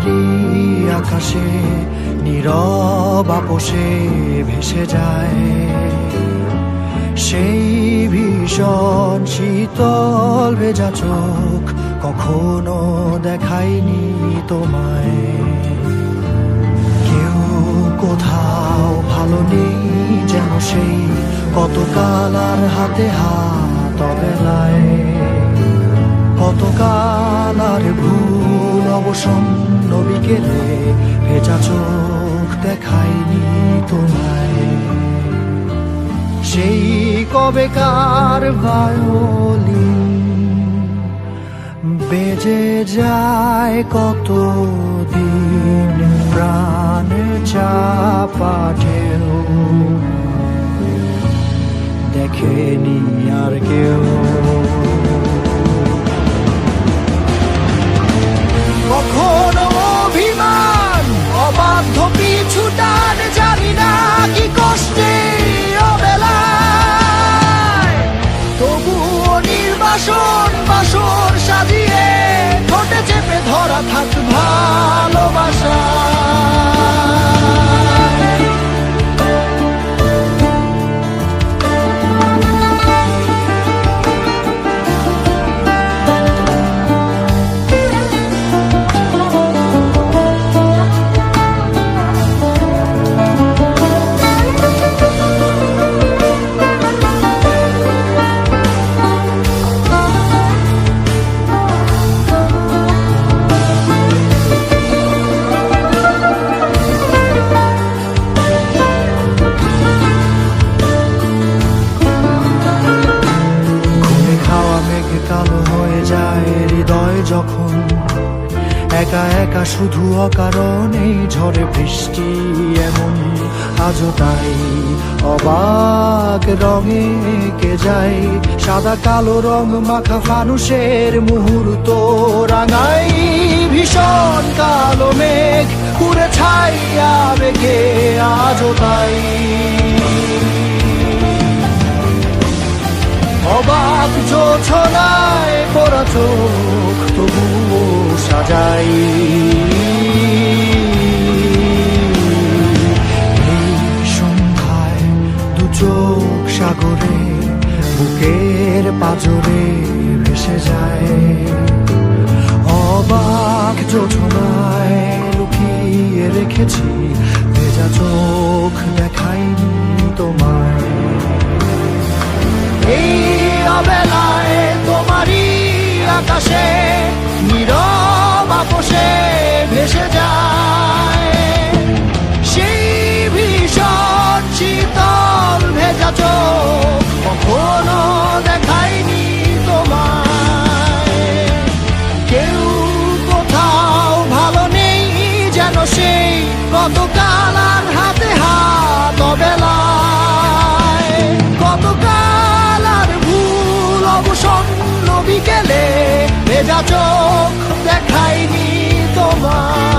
তোমারই আকাশে নীরব আপোষে ভেসে যায় সেই ভীষণ শীতল ভেজা চোখ কখনো দেখায়নি তোমায়। কেউ কোথাও ভালো নেই যেন সেই কতকাল আর হাতে হাত অবেলায়, কতকাল আর ভুল অবসন্ন বিকেলে ভেজা চোখ দেখায়নি তোমায়। সেই কবেকার ভায়োলিন বেজে যায় কতদিন প্রাণ চাপা ঢেউ দেখেনি আর কেউ। কখনো অভিমান অবাধ্য পিছু টান জানি না কি কষ্টে অবেলায়, তবুও নির্বাসন বাসর সাজিয়ে ঠোঁটে চেপে ধরা থাক ভালোবাসা। কালো হয়ে যায় হৃদয় যখন একা একা শুধু অকারণে ঝড়ে বৃষ্টি এমন আজও তাই অবাক রঙে কে যায় সাদা কালো রং মাখা ফানুষের মুহূর্ত রাঙাই ভীষণ কালো মেঘ পুরে ছাইয়া বেগে আজও তাই অবাক জোছনায় পড়া চোখ তবুও সাজাই এই সন্ধ্যায় দু চোখ সাগরে বুকের পাজরে ভেসে যায় অবাক জোছনায় লুকিয়ে রেখেছি ভেজা চোখ দেখাইনি তোমায়। এই অবেলায় তোমারই আকাশে নীরব আপোষে ভেসে যায় সেই ভীষণ শীতল ভেজা চোখ কখনো দেখায়নি তোমায়। কেউ কোথাও ভালো নেই যেন সেই কতকাল আর হাতে হাত অবেলায়, কতকাল আর ভুল অবসন্ন বিকেলে ভেজা চোখ দেখায়নি তোমার।